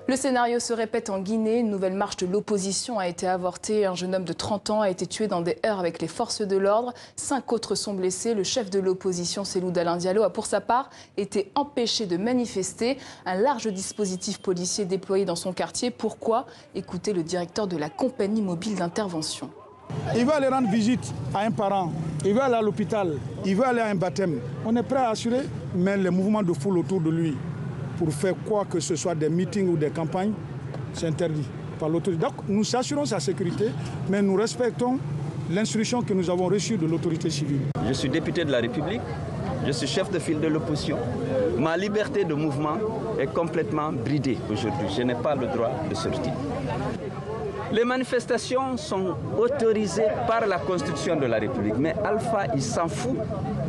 Le scénario se répète en Guinée. Une nouvelle marche de l'opposition a été avortée. Un jeune homme de 30 ans a été tué dans des heurts avec les forces de l'ordre. 5 autres sont blessés. Le chef de l'opposition, Cellou Dalein Diallo, a pour sa part été empêché de manifester. Un large dispositif policier déployé dans son quartier. Pourquoi? Écoutez le directeur de la compagnie mobile d'intervention. Il veut aller rendre visite à un parent, il veut aller à l'hôpital, il veut aller à un baptême. On est prêt à assurer, mais les mouvements de foule autour de lui, pour faire quoi que ce soit des meetings ou des campagnes, c'est interdit par l'autorité. Donc nous assurons sa sécurité, mais nous respectons l'instruction que nous avons reçue de l'autorité civile. Je suis député de la République, je suis chef de file de l'opposition. Ma liberté de mouvement est complètement bridée aujourd'hui. Je n'ai pas le droit de sortir. Les manifestations sont autorisées par la Constitution de la République. Mais Alpha, il s'en fout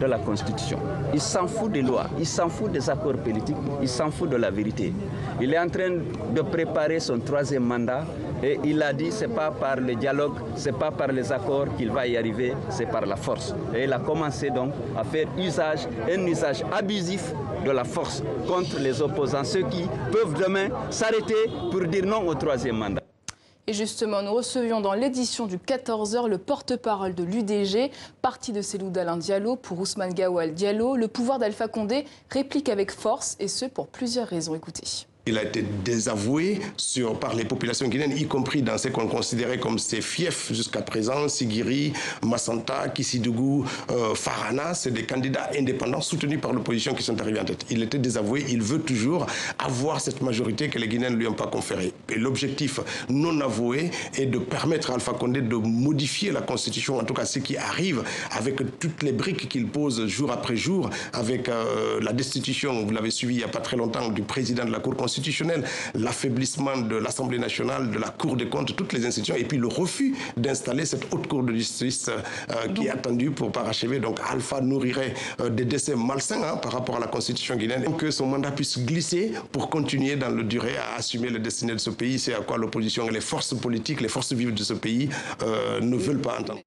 de la Constitution. Il s'en fout des lois, il s'en fout des accords politiques, il s'en fout de la vérité. Il est en train de préparer son 3e mandat et il a dit c'est pas par le dialogue, c'est pas par les accords qu'il va y arriver, c'est par la force. Et il a commencé donc à faire un usage abusif de la force contre les opposants, ceux qui peuvent demain s'arrêter pour dire non au 3e mandat. Et justement, nous recevions dans l'édition du 14h le porte-parole de l'UDG, parti de Cellou Dalein Diallo pour Ousmane Gawal Diallo. Le pouvoir d'Alpha Condé réplique avec force, et ce pour plusieurs raisons. Écoutez. Il a été désavoué par les populations guinéennes, y compris dans ce qu'on considérait comme ses fiefs jusqu'à présent, Sigiri, Massanta, Kissidougou, Farana. C'est des candidats indépendants soutenus par l'opposition qui sont arrivés en tête. Il était désavoué, il veut toujours avoir cette majorité que les Guinéens ne lui ont pas conférée. Et l'objectif non avoué est de permettre à Alpha Condé de modifier la Constitution, en tout cas ce qui arrive, avec toutes les briques qu'il pose jour après jour, avec la destitution, vous l'avez suivi il n'y a pas très longtemps, du président de la Cour constitutionnelle, l'affaiblissement de l'Assemblée nationale, de la Cour des comptes, toutes les institutions, et puis le refus d'installer cette haute cour de justice qui est attendue pour parachever. Donc Alpha nourrirait des décès malsains par rapport à la Constitution guinéenne, et que son mandat puisse glisser pour continuer dans le durée à assumer les destinées de ce pays. C'est à quoi l'opposition et les forces politiques, les forces vives de ce pays ne veulent pas entendre.